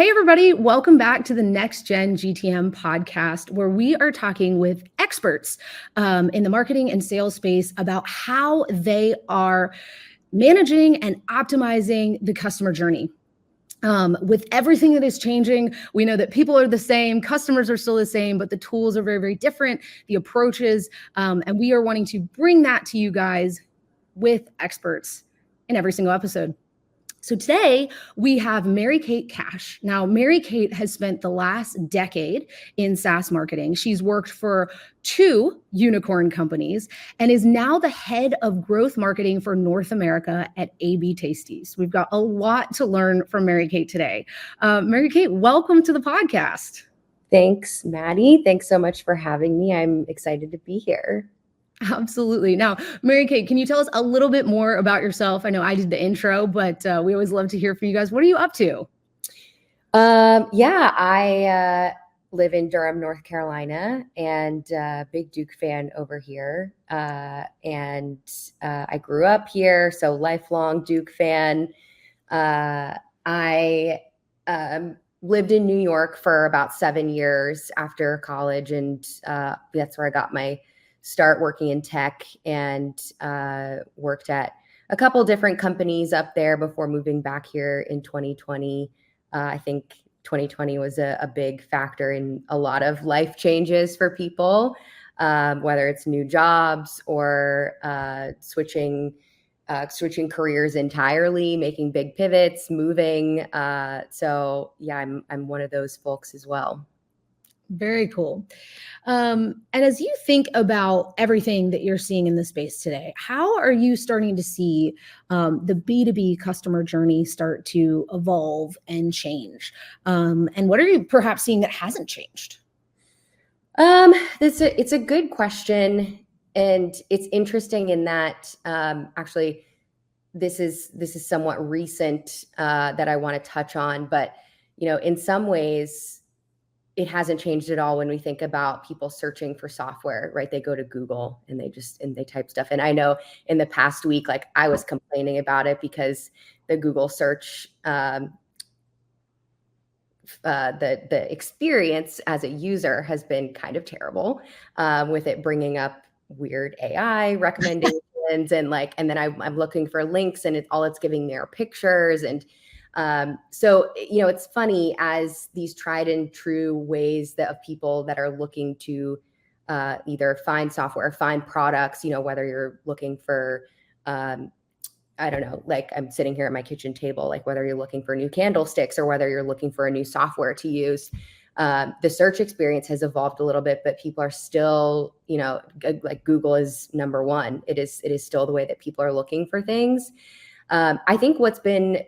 Hey, everybody. Welcome back to the Next Gen GTM podcast, where we are talking with experts in the marketing and sales space about how they are managing and optimizing the customer journey. With everything that is changing, we know that people are the same, customers are still the same, but the tools are very, very different, the approaches, and we are wanting to bring that to you guys with experts in every single episode. So today we have Mary Kate Cash. Now, Mary Kate has spent the last decade in SaaS marketing. She's worked for 2 unicorn companies and is now the head of growth marketing for North America at AB Tasties. We've got a lot to learn from Mary Kate today. Mary Kate, welcome to the podcast. Thanks, Maddie. Thanks so much for having me. I'm excited to be here. Absolutely. Now, Mary Kate, can you tell us a little bit more about yourself? I know I did the intro, but we always love to hear from you guys. What are you up to? I live in Durham, North Carolina, and big Duke fan over here. I grew up here, so lifelong Duke fan. I lived in New York for about 7 years after college, and that's where I got my start working in tech, and worked at a couple different companies up there before moving back here in 2020. I think 2020 was a big factor in a lot of life changes for people, whether it's new jobs or switching careers entirely, making big pivots, moving. So yeah, I'm one of those folks as well. Very cool. And as you think about everything that you're seeing in the space today, how are you starting to see the B2B customer journey start to evolve and change? And what are you perhaps seeing that hasn't changed? It's a good question, and it's interesting in that actually this is somewhat recent that I want to touch on, but in some ways it hasn't changed at all when we think about people searching for software, right? They go to Google and they type stuff. And I know in the past week, like I was complaining about it because the Google search, the experience as a user has been kind of terrible, with it bringing up weird AI recommendations and then I'm looking for links and it's giving me are pictures. And so, it's funny as these tried and true ways of people that are looking to either find software or find products, whether you're looking for, I don't know, like I'm sitting here at my kitchen table, like whether you're looking for new candlesticks or whether you're looking for a new software to use, the search experience has evolved a little bit, but people are still, like Google is number one. It is still the way that people are looking for things. I think what's been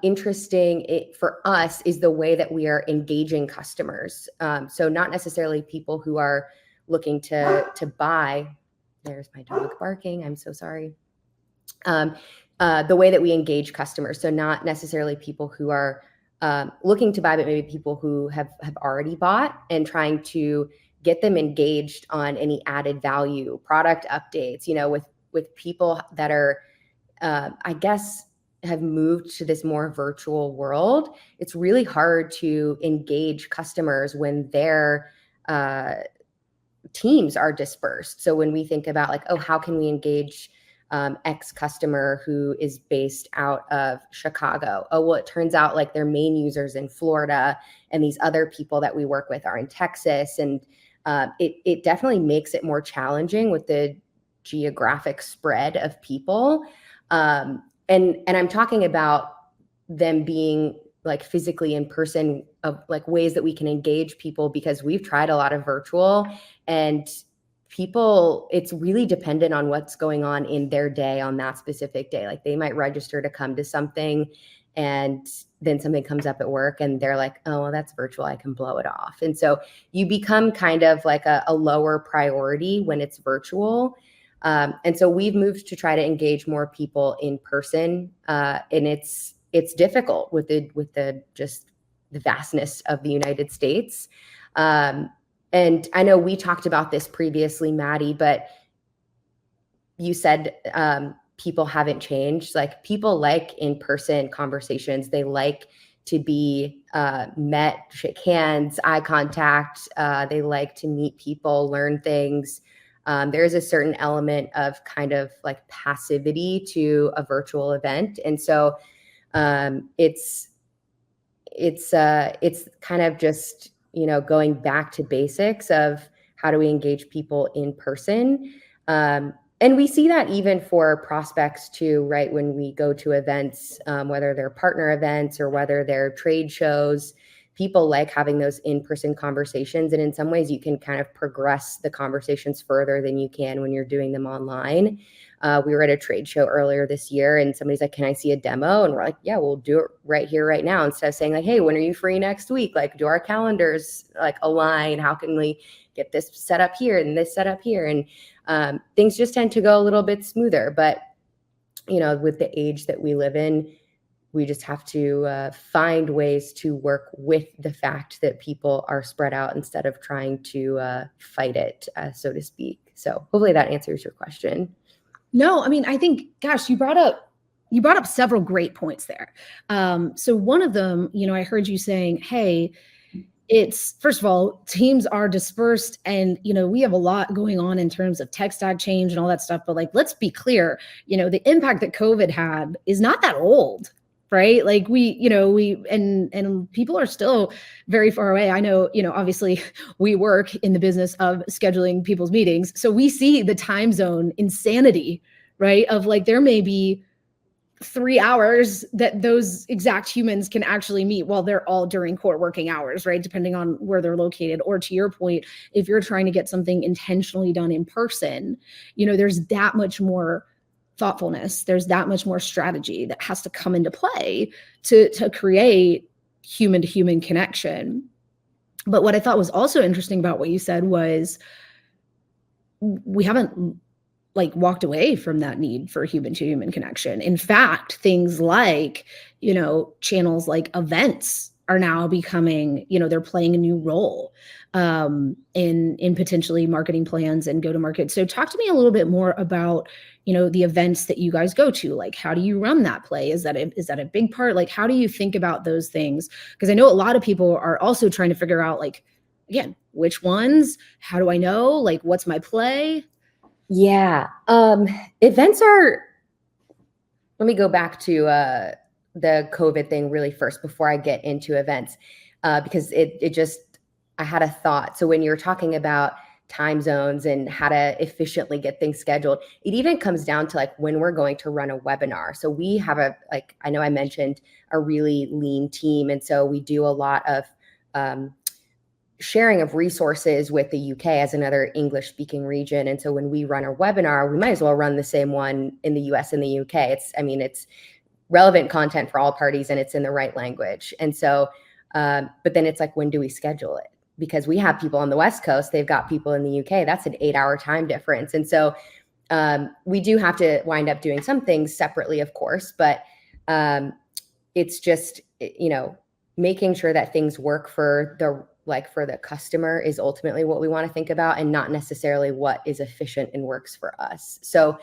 interesting for us is the way that we are engaging customers. So not necessarily people who are looking to buy. There's my dog barking. I'm so sorry. The way that we engage customers. So not necessarily people who are looking to buy, but maybe people who have already bought and trying to get them engaged on any added value, product updates, with people that are, I guess, have moved to this more virtual world. It's really hard to engage customers when their teams are dispersed. So when we think about like, oh, how can we engage X customer who is based out of Chicago? Oh, well, it turns out like their main users in Florida and these other people that we work with are in Texas. And it definitely makes it more challenging with the geographic spread of people. And I'm talking about them being like physically in person, of like ways that we can engage people, because we've tried a lot of virtual, and people, it's really dependent on what's going on in their day on that specific day. Like they might register to come to something and then something comes up at work and they're like, oh, well, that's virtual, I can blow it off. And so you become kind of like a lower priority when it's virtual. And so we've moved to try to engage more people in person, and it's difficult with the just the vastness of the United States. And I know we talked about this previously, Maddie, but you said people haven't changed. Like people like in-person conversations. They like to be met, shake hands, eye contact. They like to meet people, learn things. There is a certain element of kind of like passivity to a virtual event. And so it's kind of just, going back to basics of how do we engage people in person. And we see that even for prospects too, right? When we go to events, whether they're partner events or whether they're trade shows, people like having those in-person conversations. And in some ways you can kind of progress the conversations further than you can when you're doing them online. We were at a trade show earlier this year and somebody's like, can I see a demo? And we're like, yeah, we'll do it right here, right now. Instead of saying like, hey, when are you free next week? Like, do our calendars like align? How can we get this set up here and this set up here? And things just tend to go a little bit smoother. But, with the age that we live in, we just have to find ways to work with the fact that people are spread out instead of trying to fight it, so to speak. So hopefully that answers your question. No, I mean, I think, gosh, you brought up several great points there. So one of them, I heard you saying, hey, it's, first of all, teams are dispersed and, we have a lot going on in terms of tech stack change and all that stuff. But like, let's be clear, the impact that COVID had is not that old, right? Like and people are still very far away. I know, obviously we work in the business of scheduling people's meetings. So we see the time zone insanity, right? Of like, there may be 3 hours that those exact humans can actually meet while they're all during core working hours, right? Depending on where they're located. Or to your point, if you're trying to get something intentionally done in person, there's that much more thoughtfulness. There's that much more strategy that has to come into play to create human to human connection. But what I thought was also interesting about what you said was we haven't walked away from that need for human to human connection. In fact, things like, channels like events are now becoming, they're playing a new role in potentially marketing plans and go to market. So talk to me a little bit more about, the events that you guys go to. Like, how do you run that play? Is that a big part? Like, how do you think about those things? Because I know a lot of people are also trying to figure out, like, again, which ones, how do I know, like, what's my play? Yeah. Events are, let me go back to the COVID thing really first before I get into events, because it just, I had a thought. So when you're talking about time zones and how to efficiently get things scheduled, it even comes down to like when we're going to run a webinar. So we have I know I mentioned a really lean team. And so we do a lot of sharing of resources with the UK as another English speaking region. And so when we run a webinar, we might as well run the same one in the US and the UK. It's relevant content for all parties and it's in the right language. And so, but then it's like, when do we schedule it? Because we have people on the West Coast, they've got people in the UK, that's an 8-hour time difference. And so we do have to wind up doing some things separately, of course, but it's just, making sure that things work for the customer is ultimately what we want to think about, and not necessarily what is efficient and works for us. So,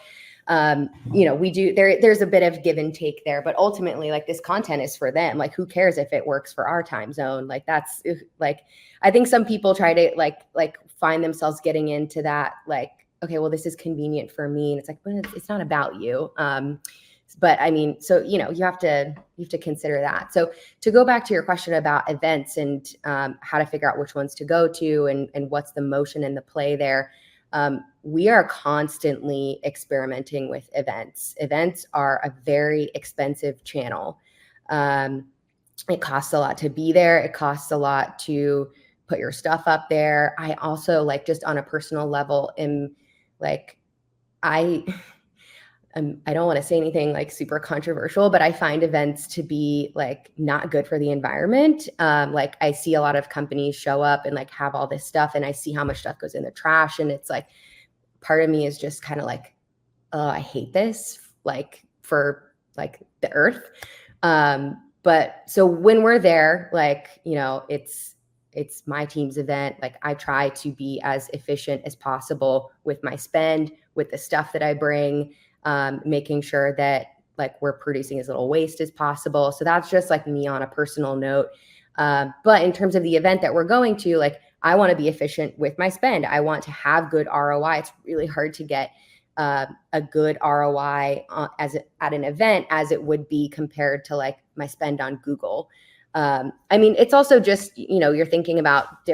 we do, there's a bit of give and take there, but ultimately like this content is for them. Like, who cares if it works for our time zone? Like, that's like, I think some people try to like find themselves getting into that, like, okay, well, this is convenient for me. And it's like, but it's not about you. But I mean, so, you have to consider that. So to go back to your question about events and how to figure out which ones to go to and what's the motion and the play there, we are constantly experimenting with events. Events are a very expensive channel. It costs a lot to be there. It costs a lot to put your stuff up there. I also, like, just on a personal level, am like, I don't want to say anything like super controversial, but I find events to be like not good for the environment. Like, I see a lot of companies show up and like have all this stuff, and I see how much stuff goes in the trash, and it's like, part of me is just kind of like, oh, I hate this, like, for like the earth. But so when we're there, like, it's my team's event. Like, I try to be as efficient as possible with my spend, with the stuff that I bring, making sure that, like we're producing as little waste as possible. So that's just like me on a personal note. But in terms of the event that we're going to, like, I want to be efficient with my spend. I want to have good ROI. It's really hard to get a good ROI at an event as it would be compared to like my spend on Google. I mean, it's also just, you're thinking about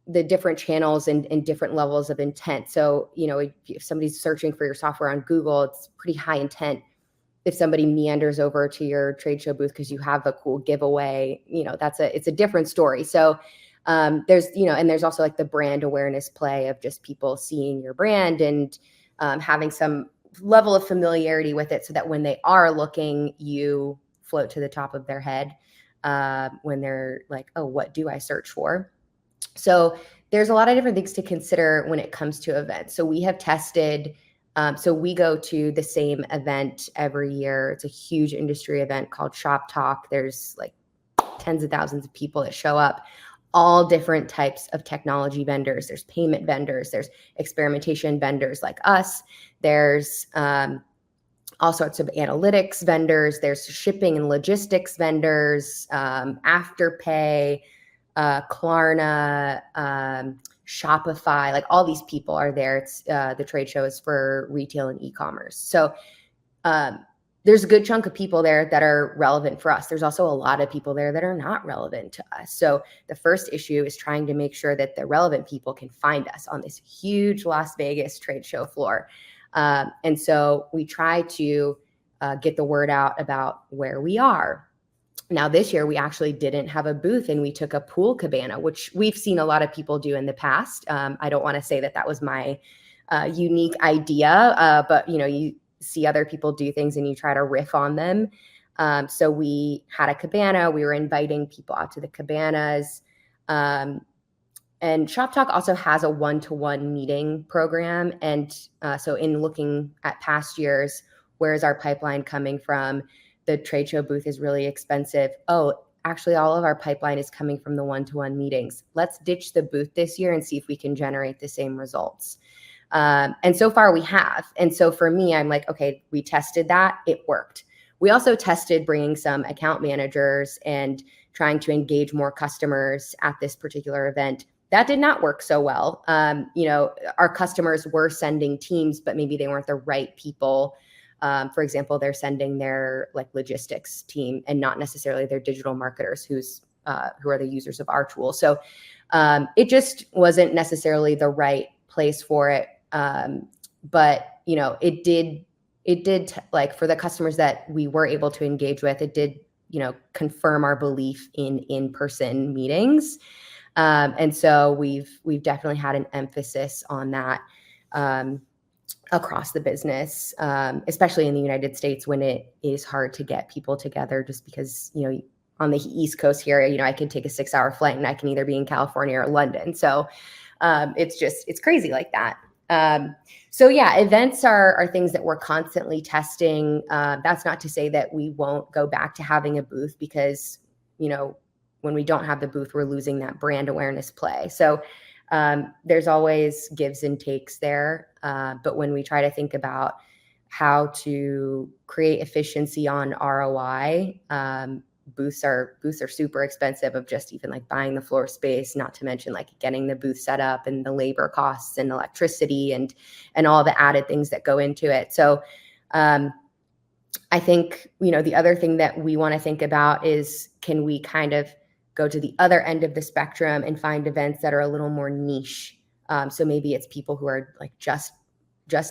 the different channels and different levels of intent. So, if somebody's searching for your software on Google, it's pretty high intent. If somebody meanders over to your trade show booth because you have a cool giveaway, it's a different story. So there's, and there's also like the brand awareness play of just people seeing your brand and having some level of familiarity with it so that when they are looking, you float to the top of their head when they're like, oh, what do I search for? So there's a lot of different things to consider when it comes to events. So we have tested, so we go to the same event every year. It's a huge industry event called Shop Talk. There's like tens of thousands of people that show up, all different types of technology vendors. There's payment vendors, there's experimentation vendors like us. There's all sorts of analytics vendors. There's shipping and logistics vendors, Afterpay, Klarna, Shopify, like all these people are there. It's the trade show is for retail and e-commerce. So there's a good chunk of people there that are relevant for us. There's also a lot of people there that are not relevant to us. So the first issue is trying to make sure that the relevant people can find us on this huge Las Vegas trade show floor. And so we try to get the word out about where we are. Now, this year, we actually didn't have a booth and we took a pool cabana, which we've seen a lot of people do in the past. I don't want to say that was my unique idea, but you see other people do things and you try to riff on them. So we had a cabana. We were inviting people out to the cabanas. And Shop Talk also has a one-to-one meeting program. And so in looking at past years, where is our pipeline coming from? The trade show booth is really expensive. Oh, actually, all of our pipeline is coming from the one-to-one meetings. Let's ditch the booth this year and see if we can generate the same results. And so far we have. And so for me, I'm like, okay, we tested that. It worked. We also tested bringing some account managers and trying to engage more customers at this particular event. That did not work so well. Our customers were sending teams, but maybe they weren't the right people. For example, they're sending their like logistics team and not necessarily their digital marketers who are the users of our tool. So it just wasn't necessarily the right place for it. But it did like for the customers that we were able to engage with, it did, confirm our belief in in-person meetings. And so we've definitely had an emphasis on that. Across the business, especially in the United States when it is hard to get people together just because, on the East Coast here, I can take a 6-hour flight and I can either be in California or London. So it's crazy like that. So yeah, events are things that we're constantly testing. That's not to say that we won't go back to having a booth because, when we don't have the booth, we're losing that brand awareness play. So there's always gives and takes there. But when we try to think about how to create efficiency on ROI, booths are super expensive of just even like buying the floor space, not to mention like getting the booth set up and the labor costs and electricity and all the added things that go into it. So I think, the other thing that we want to think about is, can we kind of go to the other end of the spectrum and find events that are a little more niche. So maybe it's people who are like just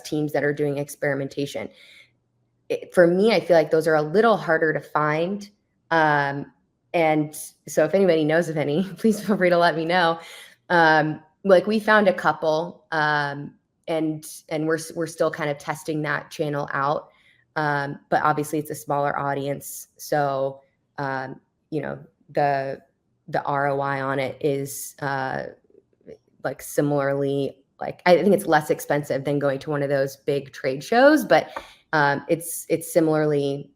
teams that are doing experimentation. For me, I feel like those are a little harder to find. And so if anybody knows of any, please feel free to let me know. Like we found a couple, and we're still kind of testing that channel out. But obviously it's a smaller audience. So, the ROI on it is like similarly, like I think it's less expensive than going to one of those big trade shows, but it's similarly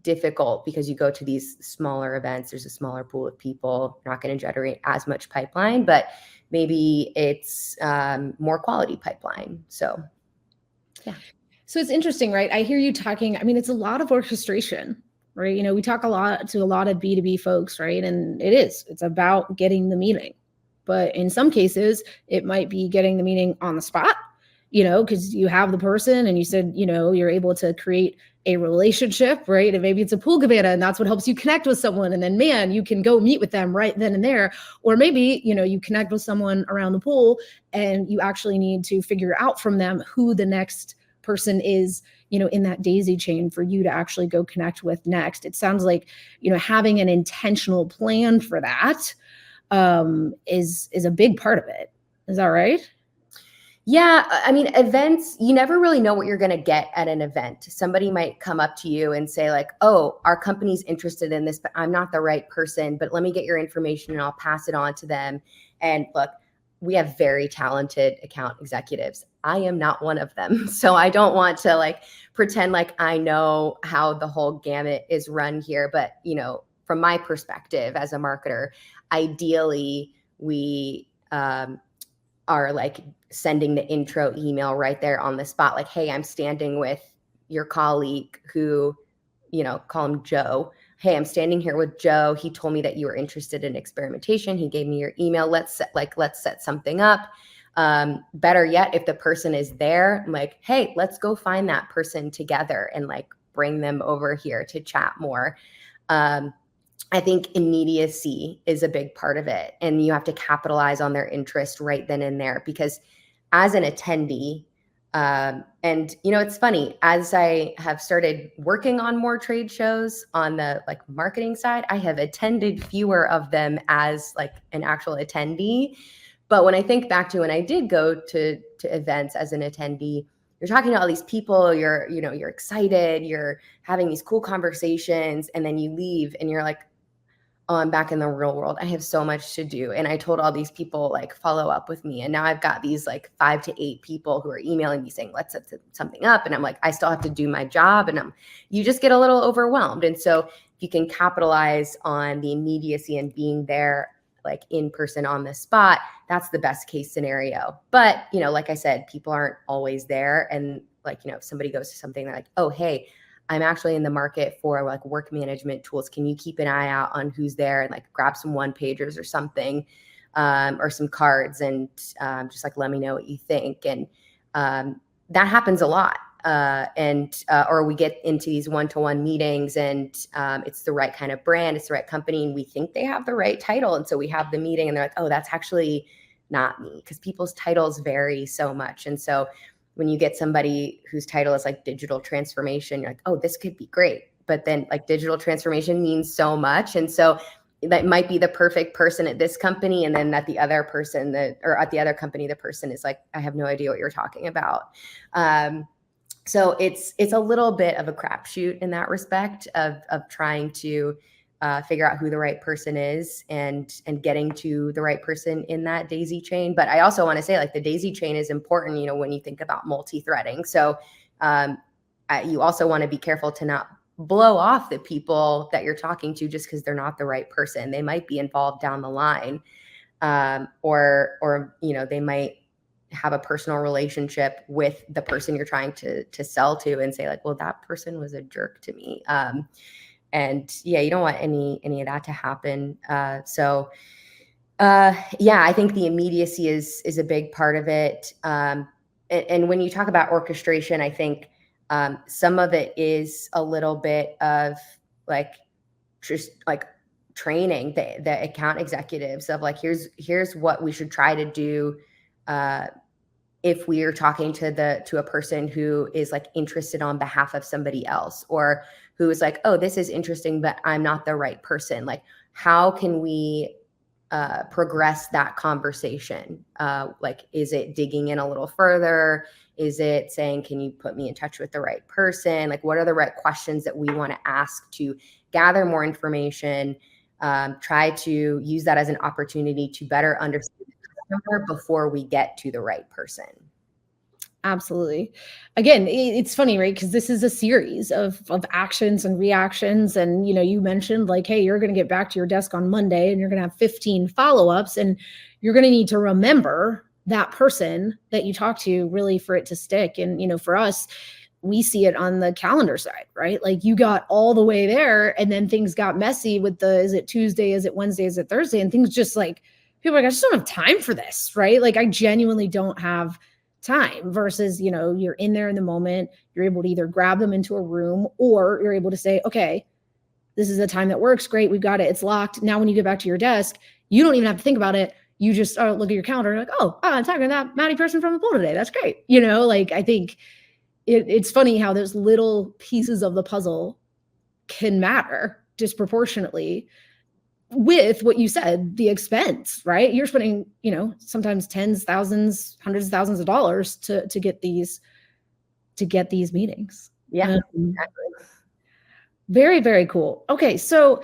difficult because you go to these smaller events, there's a smaller pool of people, you're not going to generate as much pipeline, but maybe it's more quality pipeline. So yeah. So it's interesting, right? I hear you talking. I mean, it's a lot of orchestration, right? We talk a lot to a lot of B2B folks, right? And it's about getting the meeting. But in some cases, it might be getting the meeting on the spot, because you have the person and you said, you're able to create a relationship, right? And maybe it's a pool cabana and that's what helps you connect with someone. And then, man, you can go meet with them right then and there. Or maybe, you connect with someone around the pool and you actually need to figure out from them who the next person is, in that daisy chain for you to actually go connect with next. It sounds like, having an intentional plan for that is a big part of it. Is that right? Yeah, I mean, events, you never really know what you're going to get at an event. Somebody might come up to you and say like, oh, our company's interested in this, but I'm not the right person, but let me get your information and I'll pass it on to them. And look, we have very talented account executives. I am not one of them. So I don't want to like pretend like I know how the whole gamut is run here. But, from my perspective as a marketer, ideally we, are like sending the intro email right there on the spot. Like, hey, I'm standing with your colleague who, call him Joe. Hey, I'm standing here with Joe. He told me that you were interested in experimentation. He gave me your email. Let's set something up. Better yet, if the person is there, I'm like, hey, let's go find that person together and like bring them over here to chat more. I think immediacy is a big part of it. And you have to capitalize on their interest right then and there, because as an attendee, and it's funny, as I have started working on more trade shows on the like marketing side, I have attended fewer of them as like an actual attendee. But when I think back to when I did go to events as an attendee, you're talking to all these people, you're excited, you're having these cool conversations, and then you leave and you're like, oh, I'm back in the real world. I have so much to do. And I told all these people like follow up with me. And now I've got these like 5 to 8 people who are emailing me saying, let's set something up. And I'm like, I still have to do my job. And you just get a little overwhelmed. And so if you can capitalize on the immediacy and being there like in person on the spot, that's the best case scenario. But, like I said, people aren't always there. And like, if somebody goes to something, they're like, oh, hey, I'm actually in the market for like work management tools. Can you keep an eye out on who's there and like grab some one pagers or something, or some cards, and just like let me know what you think. And that happens a lot. Or we get into these one-to-one meetings and it's the right kind of brand, it's the right company, and we think they have the right title. And so we have the meeting and they're like, oh, that's actually not me, because people's titles vary so much. And so when you get somebody whose title is like digital transformation, you're like, oh, this could be great. But then like digital transformation means so much. And so that might be the perfect person at this company. And then at the other person or at the other company, the person is like, I have no idea what you're talking about. So it's a little bit of a crapshoot in that respect of trying to figure out who the right person is and getting to the right person in that daisy chain. But I also want to say like the daisy chain is important, when you think about multi-threading. So you also want to be careful to not blow off the people that you're talking to just because they're not the right person. They might be involved down the line, or they might have a personal relationship with the person you're trying to sell to and say like, well, that person was a jerk to me. And yeah, you don't want any of that to happen. So I think the immediacy is a big part of it. And when you talk about orchestration, I think some of it is a little bit of like just like training the account executives of like, here's what we should try to do if we are talking to a person who is like interested on behalf of somebody else, or who is like, oh, this is interesting, but I'm not the right person. Like, how can we progress that conversation? Like, is it digging in a little further? Is it saying, can you put me in touch with the right person? Like, what are the right questions that we want to ask to gather more information? Try to use that as an opportunity to better understand the customer before we get to the right person. Absolutely. Again, it's funny, right? Because this is a series of actions and reactions. And, you mentioned like, hey, you're going to get back to your desk on Monday and you're going to have 15 follow-ups, and you're going to need to remember that person that you talk to really for it to stick. And, for us, we see it on the calendar side, right? Like you got all the way there and then things got messy with is it Tuesday? Is it Wednesday? Is it Thursday? And things just like, people are like, I just don't have time for this, right? Like I genuinely don't have time versus, you're in there in the moment, you're able to either grab them into a room or you're able to say, okay, this is a time that works. Great. We've got it. It's locked. Now, when you get back to your desk, you don't even have to think about it. You just look at your calendar and like, I'm talking to that Maddie person from the pool today. That's great. Like I think it's funny how those little pieces of the puzzle can matter disproportionately with what you said, the expense, right? You're spending, sometimes tens, thousands, hundreds of thousands of dollars to get these meetings. Yeah, exactly. Very, very cool. Okay. So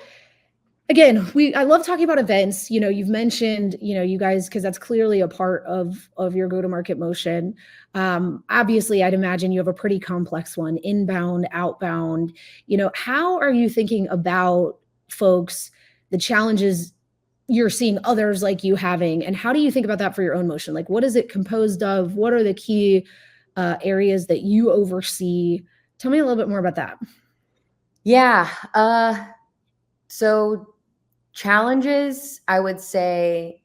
again, I love talking about events. You've mentioned, you guys, because that's clearly a part of your go-to-market motion. Obviously, I'd imagine you have a pretty complex one, inbound, outbound. How are you thinking about folks, the challenges you're seeing others like you having, and how do you think about that for your own motion? Like, what is it composed of? What are the key areas that you oversee? Tell me a little bit more about that. Yeah. So challenges, I would say,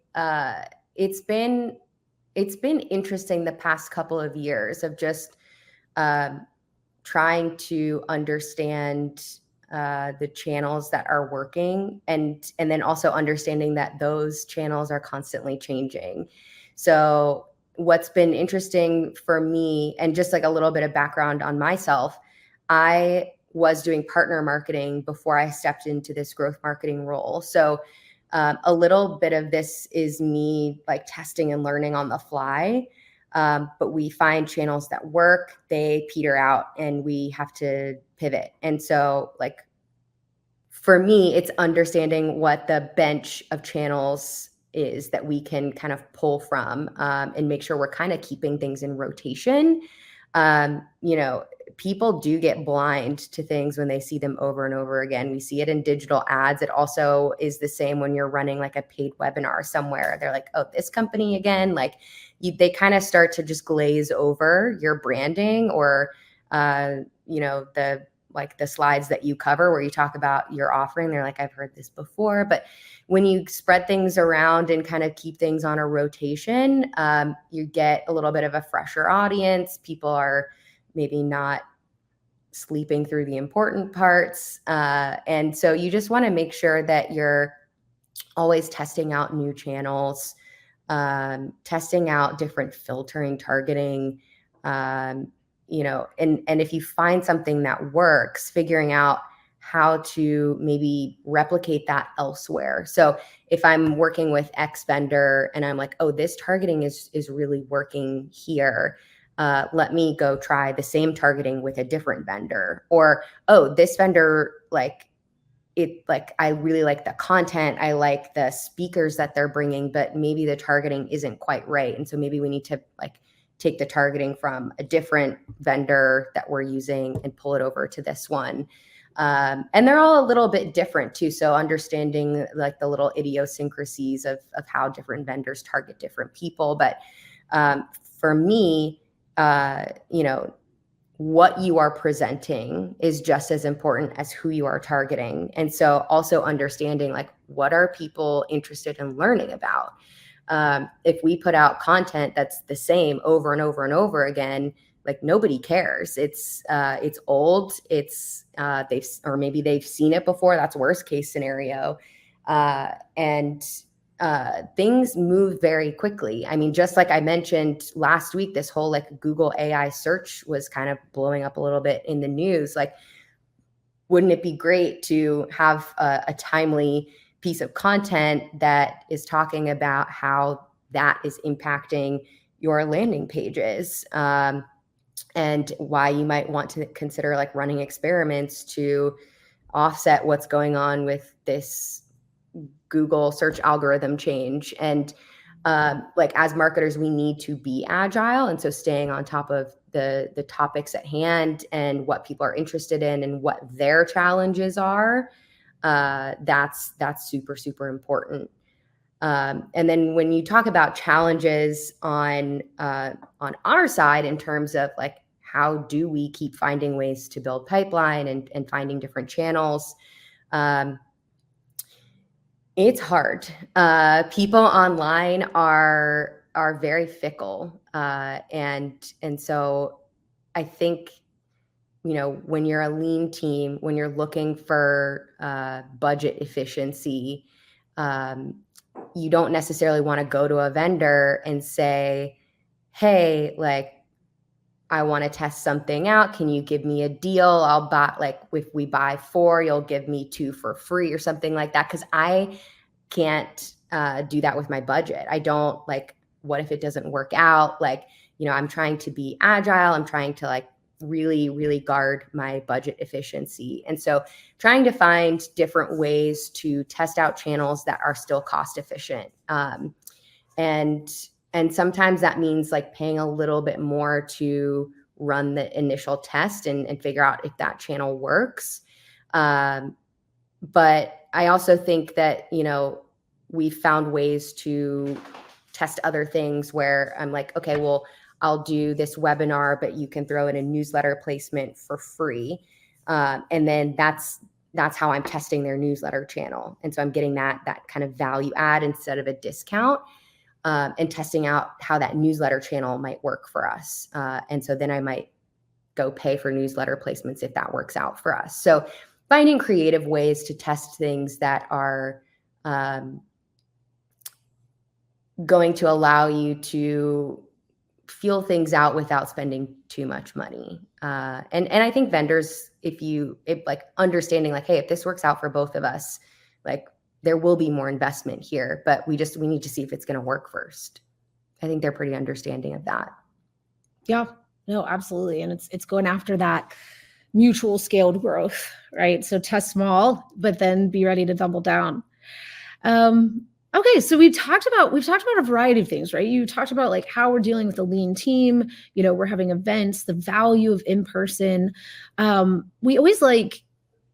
it's been interesting the past couple of years of just trying to understand the channels that are working and then also understanding that those channels are constantly changing. So what's been interesting for me, and just like a little bit of background on myself, I was doing partner marketing before I stepped into this growth marketing role. So a little bit of this is me like testing and learning on the fly. But we find channels that work, they peter out, and we have to pivot. And so like for me, it's understanding what the bench of channels is that we can kind of pull from, and make sure we're kind of keeping things in rotation. People do get blind to things when they see them over and over again. We see it in digital ads. It also is the same when you're running like a paid webinar somewhere. They're like, oh, this company again. Like they kind of start to just glaze over your branding or, the slides that you cover where you talk about your offering. They're like, I've heard this before. But when you spread things around and kind of keep things on a rotation, you get a little bit of a fresher audience. People are maybe not sleeping through the important parts. And so you just want to make sure that you're always testing out new channels, testing out different filtering, targeting, and if you find something that works, figuring out how to maybe replicate that elsewhere. So if I'm working with X vendor and I'm like, oh, this targeting is really working here. Let me go try the same targeting with a different vendor. Or, oh, this vendor, I really like the content. I like the speakers that they're bringing, but maybe the targeting isn't quite right. And so maybe we need to take the targeting from a different vendor that we're using and pull it over to this one. And they're all a little bit different too. So understanding like the little idiosyncrasies of how different vendors target different people. But for me, what you are presenting is just as important as who you are targeting. And so also understanding like, what are people interested in learning about? If we put out content that's the same over and over and over again, like nobody cares. It's old. It's maybe they've seen it before. That's worst case scenario. And things move very quickly. I mean, just like I mentioned last week, this whole like Google AI search was kind of blowing up a little bit in the news. Like, wouldn't it be great to have a timely piece of content that is talking about how that is impacting your landing pages, and why you might want to consider like running experiments to offset what's going on with this Google search algorithm change. And as marketers, we need to be agile. And so staying on top of the topics at hand and what people are interested in and what their challenges are, that's super, super important. And then when you talk about challenges on our side in terms of like how do we keep finding ways to build pipeline and finding different channels? It's hard. People online are very fickle, and so I think, when you're a lean team, when you're looking for budget efficiency, you don't necessarily want to go to a vendor and say, hey, like, I want to test something out. Can you give me a deal? I'll buy, like, if we buy 4, you'll give me 2 for free or something like that. Because I can't do that with my budget. I don't, like, what if it doesn't work out? Like, I'm trying to be agile. I'm trying to, like, really, really guard my budget efficiency. And so trying to find different ways to test out channels that are still cost efficient. And sometimes that means, like, paying a little bit more to run the initial test and figure out if that channel works. But I also think that, we've found ways to test other things where I'm like, okay, well, I'll do this webinar, but you can throw in a newsletter placement for free. And then that's how I'm testing their newsletter channel. And so I'm getting that kind of value add instead of a discount. And testing out how that newsletter channel might work for us. And so then I might go pay for newsletter placements if that works out for us. So finding creative ways to test things that are going to allow you to feel things out without spending too much money. And I think vendors, if like understanding, like, hey, if this works out for both of us, like, there will be more investment here, but we need to see if it's going to work first. I think they're pretty understanding of that. Yeah, no, absolutely. And it's going after that mutual scaled growth, right? So test small, but then be ready to double down. Okay, so we've talked about a variety of things, right? You talked about, like, how we're dealing with a lean team. We're having events, the value of in-person. We always like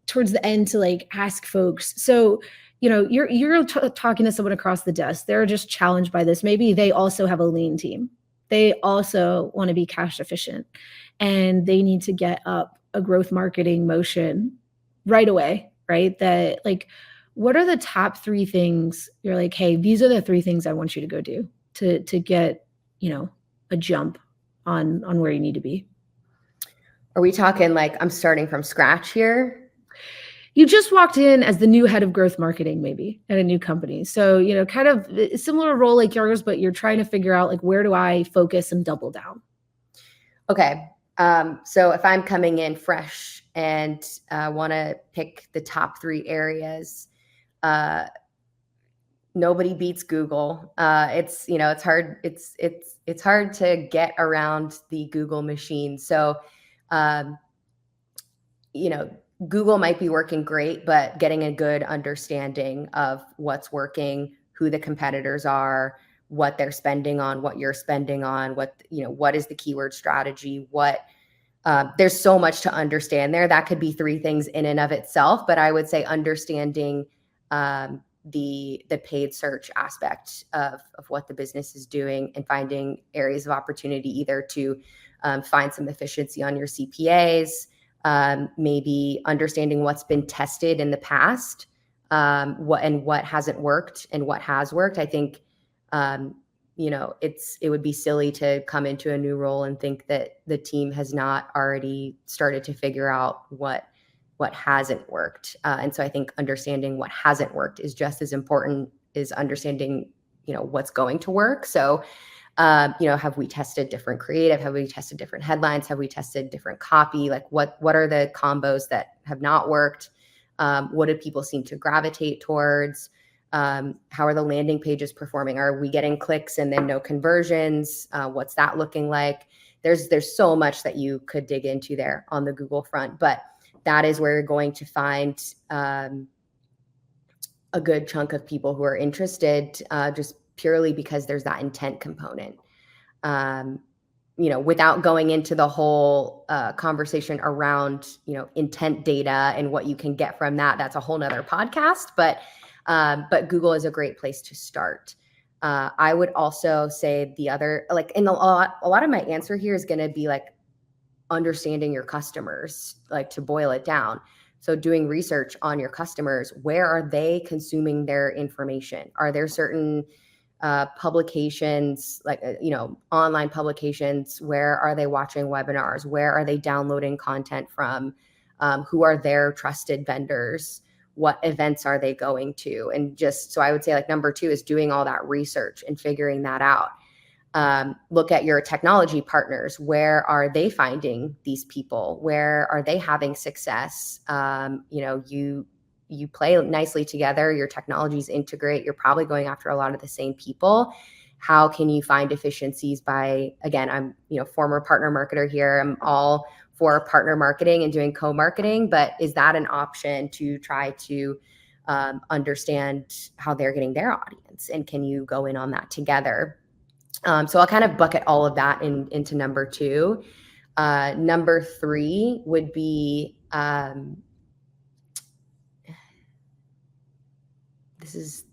towards the end to, like, ask folks. So, you're talking to someone across the desk. They're just challenged by this. Maybe they also have a lean team. They also want to be cash efficient, and they need to get up a growth marketing motion right away, right? That, like, what are the top 3 things you're like, hey, these are the 3 things I want you to go do to get, a jump on where you need to be? Are we talking, like, I'm starting from scratch here? You just walked in as the new head of growth marketing, maybe at a new company. So, kind of a similar role like yours, but you're trying to figure out, like, where do I focus and double down? Okay. So if I'm coming in fresh and want to pick the top 3 areas, nobody beats Google. It's hard. It's hard to get around the Google machine. So, Google might be working great, but getting a good understanding of what's working, who the competitors are, what they're spending on, what you're spending on, what is the keyword strategy, there's so much to understand there. That could be 3 things in and of itself, but I would say understanding the paid search aspect of what the business is doing and finding areas of opportunity, either to find some efficiency on your CPAs, maybe understanding what's been tested in the past, what hasn't worked and what has worked. I think, it would be silly to come into a new role and think that the team has not already started to figure out what hasn't worked. And so I think understanding what hasn't worked is just as important as understanding, what's going to work. So, have we tested different creative? Have we tested different headlines? Have we tested different copy? Like, what are the combos that have not worked? What do people seem to gravitate towards? How are the landing pages performing? Are we getting clicks and then no conversions? What's that looking like? There's so much that you could dig into there on the Google front, but that is where you're going to find a good chunk of people who are interested, just purely because there's that intent component. Without going into the whole conversation around, intent data and what you can get from that, that's a whole nother podcast. But Google is a great place to start. I would also say the other, like, in a lot of my answer here is going to be, like, understanding your customers, like to boil it down. So doing research on your customers, where are they consuming their information? Are there certain publications, like, online publications? Where are they watching webinars? Where are they downloading content from? Who are their trusted vendors? What events are they going to? And just, so I would say like number 2 is doing all that research and figuring that out. Look at your technology partners. Where are they finding these people? Where are they having success? You play nicely together, your technologies integrate, you're probably going after a lot of the same people. How can you find efficiencies by, again, I'm, former partner marketer here. I'm all for partner marketing and doing co-marketing, but is that an option to try to understand how they're getting their audience? And can you go in on that together? So I'll kind of bucket all of that into number 2. Number 3 would be,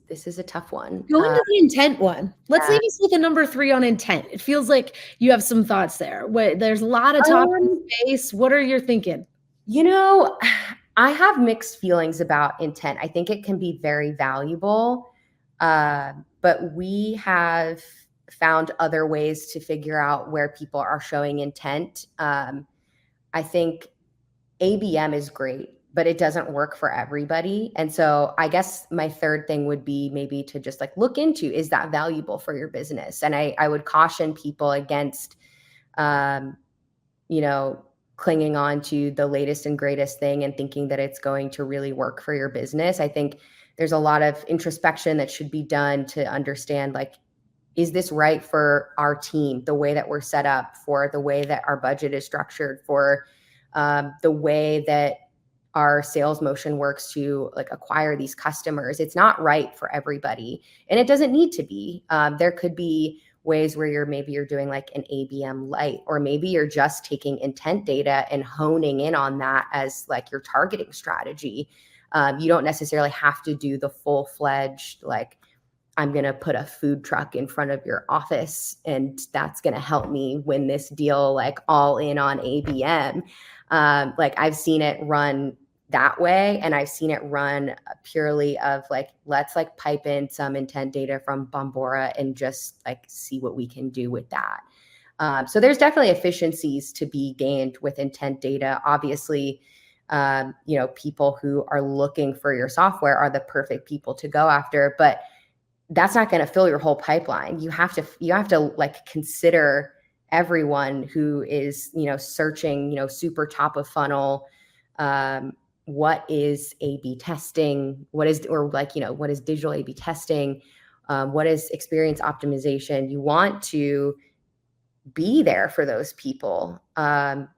this is a tough one. Go into the intent one. Let's leave us with a number 3 on intent. It feels like you have some thoughts there. There's a lot of talk in space. What are you thinking? I have mixed feelings about intent. I think it can be very valuable, but we have found other ways to figure out where people are showing intent. I think ABM is great, but it doesn't work for everybody. And so I guess my third thing would be maybe to just like look into, is that valuable for your business? And I would caution people against, clinging on to the latest and greatest thing and thinking that it's going to really work for your business. I think there's a lot of introspection that should be done to understand, like, is this right for our team, the way that we're set up, for the way that our budget is structured, for the way that our sales motion works to like acquire these customers? It's not right for everybody, and it doesn't need to be. There could be ways where you're doing like an ABM light, or maybe you're just taking intent data and honing in on that as like your targeting strategy. You don't necessarily have to do the full-fledged, like, I'm going to put a food truck in front of your office and that's going to help me win this deal, like all in on ABM. Like, I've seen it run that way, and I've seen it run purely of like, let's like pipe in some intent data from Bombora and just like see what we can do with that. So there's definitely efficiencies to be gained with intent data. Obviously, people who are looking for your software are the perfect people to go after, but that's not going to fill your whole pipeline. You have to like consider everyone who is, searching, super top of funnel. What is A/B testing? What is digital A/B testing? What is experience optimization? You want to be there for those people,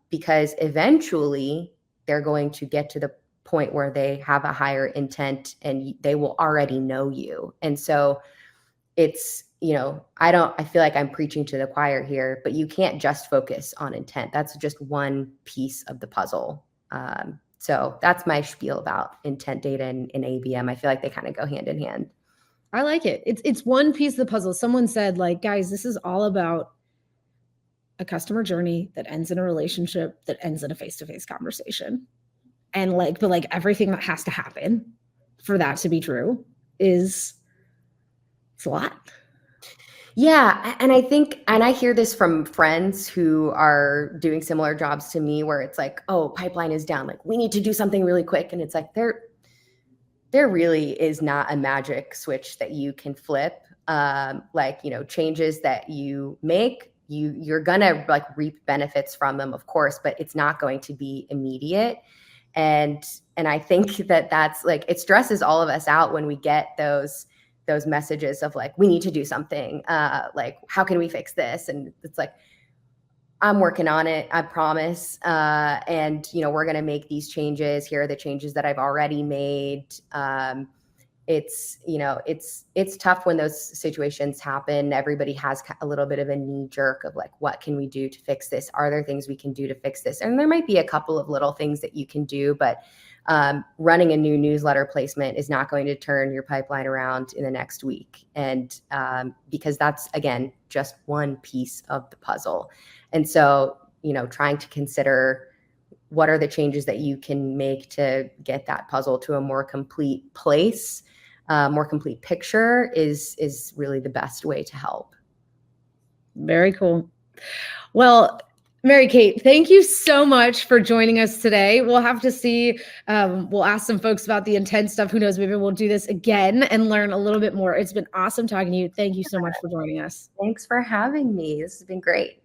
because eventually they're going to get to the point where they have a higher intent and they will already know you. And so it's, I feel like I'm preaching to the choir here, but you can't just focus on intent. That's just one piece of the puzzle. So that's my spiel about intent data and ABM. I feel like they kind of go hand in hand. I like it. It's one piece of the puzzle. Someone said, like, guys, this is all about a customer journey that ends in a relationship, that ends in a face-to-face conversation. And like, but like everything that has to happen for that to be true it's a lot. Yeah. And I think, and I hear this from friends who are doing similar jobs to me, where it's like, oh, pipeline is down, like we need to do something really quick. And it's like, there really is not a magic switch that you can flip. Changes that you make, you're gonna like reap benefits from them, of course, but it's not going to be immediate. And I think that's like, it stresses all of us out when we get those messages of like, we need to do something, like, how can we fix this? And it's like, I'm working on it, I promise. And we're going to make these changes. Here are the changes that I've already made. It's tough when those situations happen. Everybody has a little bit of a knee jerk of like, what can we do to fix this? Are there things we can do to fix this? And there might be a couple of little things that you can do, but running a new newsletter placement is not going to turn your pipeline around in the next week. And because that's, again, just one piece of the puzzle. And so trying to consider what are the changes that you can make to get that puzzle to a more complete place, more complete picture is really the best way to help. Very cool. Well, Mary Kate, thank you so much for joining us today. We'll have to see, we'll ask some folks about the intent stuff. Who knows, maybe we'll do this again and learn a little bit more. It's been awesome talking to you. Thank you so much for joining us. Thanks for having me. This has been great.